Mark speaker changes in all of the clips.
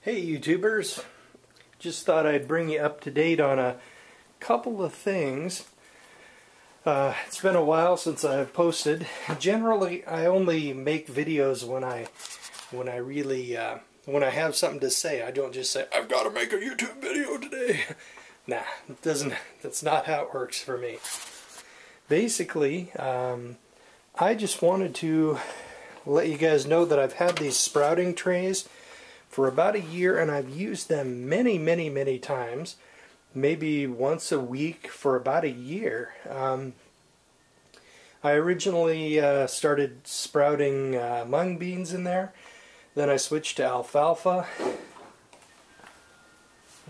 Speaker 1: Hey YouTubers, just thought I'd bring you up to date on a couple of things. It's been a while since I've posted. Generally, I only make videos when I have something to say. I don't just say, I've got to make a YouTube video today. Nah, that's not how it works for me. Basically, I just wanted to let you guys know that I've had these sprouting trays for about a year, and I've used them many times, maybe once a week for about a year. I originally started sprouting mung beans in there, then I switched to alfalfa.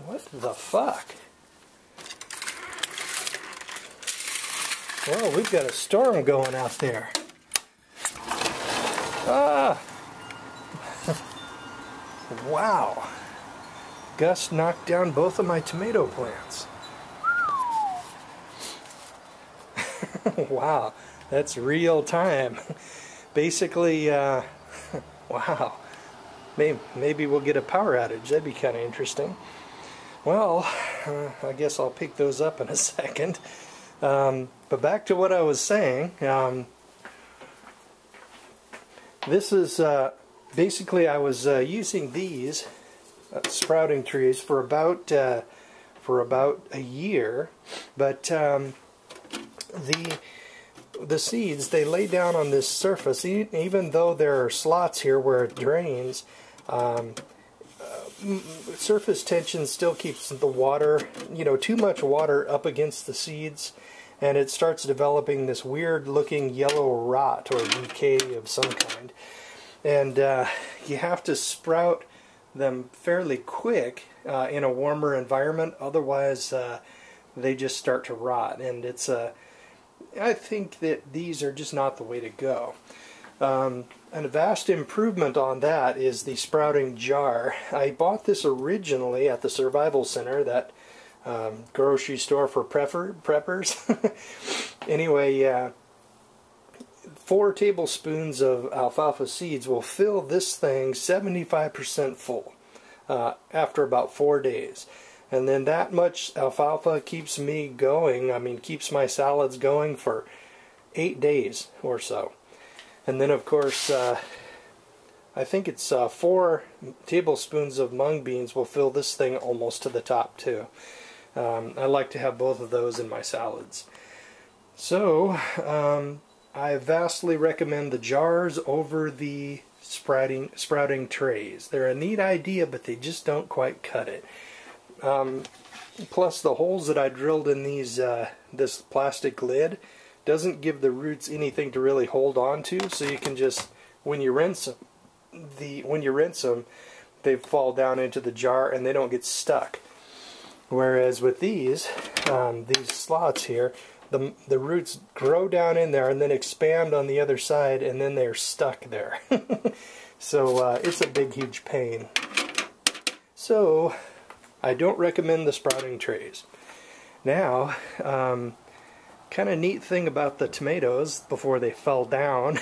Speaker 1: What the fuck? Well, we've got a storm going out there. Ah! Wow! Gust knocked down both of my tomato plants. Wow, that's real time. Basically, wow. Maybe we'll get a power outage. That'd be kind of interesting. Well, I guess I'll pick those up in a second. But back to what I was saying. This is basically I was using these sprouting trees for about a year, but the seeds, they lay down on this surface. Even though there are slots here where it drains, surface tension still keeps the water, too much water up against the seeds, and it starts developing this weird looking yellow rot or decay of some kind. And you have to sprout them fairly quick in a warmer environment, otherwise they just start to rot. And I think that these are just not the way to go. And a vast improvement on that is the sprouting jar. I bought this originally at the Survival Center, that grocery store for preppers. Anyway, 4 tablespoons of alfalfa seeds will fill this thing 75% full after about 4 days. And then that much alfalfa keeps me going, keeps my salads going for 8 days or so. And then of course, I think it's 4 tablespoons of mung beans will fill this thing almost to the top too. I like to have both of those in my salads. So, I vastly recommend the jars over the sprouting trays. They're a neat idea, but they just don't quite cut it. Plus, the holes that I drilled in this plastic lid doesn't give the roots anything to really hold on to. So you can just, when you rinse them, they fall down into the jar and they don't get stuck. Whereas with these slots here, the roots grow down in there and then expand on the other side, and then they're stuck there. So it's a big, huge pain. So I don't recommend the sprouting trays. Now, kind of neat thing about the tomatoes before they fell down.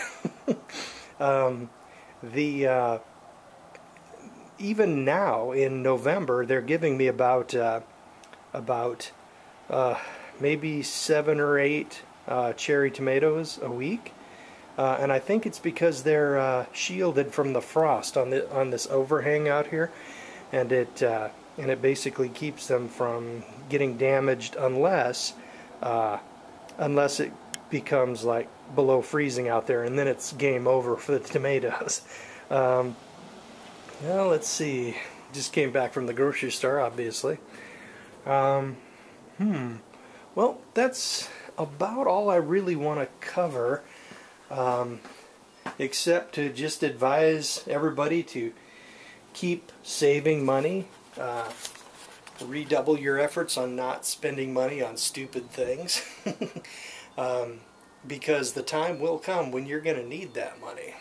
Speaker 1: Even now in November, they're giving me about maybe 7 or 8 cherry tomatoes a week, and I think it's because they're shielded from the frost on this overhang out here, and it basically keeps them from getting damaged unless it becomes like below freezing out there, and then it's game over for the tomatoes. Well, let's see. Just came back from the grocery store, obviously. Well, that's about all I really want to cover, except to just advise everybody to keep saving money, redouble your efforts on not spending money on stupid things, because the time will come when you're going to need that money.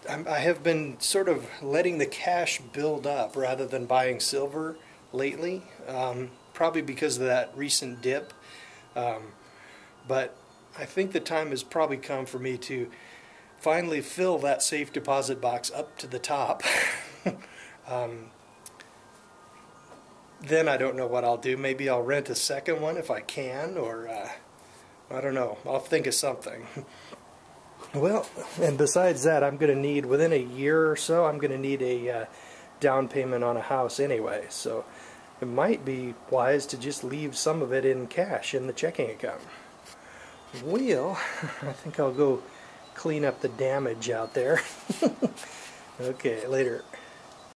Speaker 1: I have been sort of letting the cash build up rather than buying silver lately, probably because of that recent dip, but I think the time has probably come for me to finally fill that safe deposit box up to the top, then I don't know what I'll do. Maybe I'll rent a second one if I can, or I don't know. I'll think of something. Well, and besides that, I'm going to need, within a year or so, I'm going to need a down payment on a house anyway. So it might be wise to just leave some of it in cash in the checking account. Well, I think I'll go clean up the damage out there. Okay, later.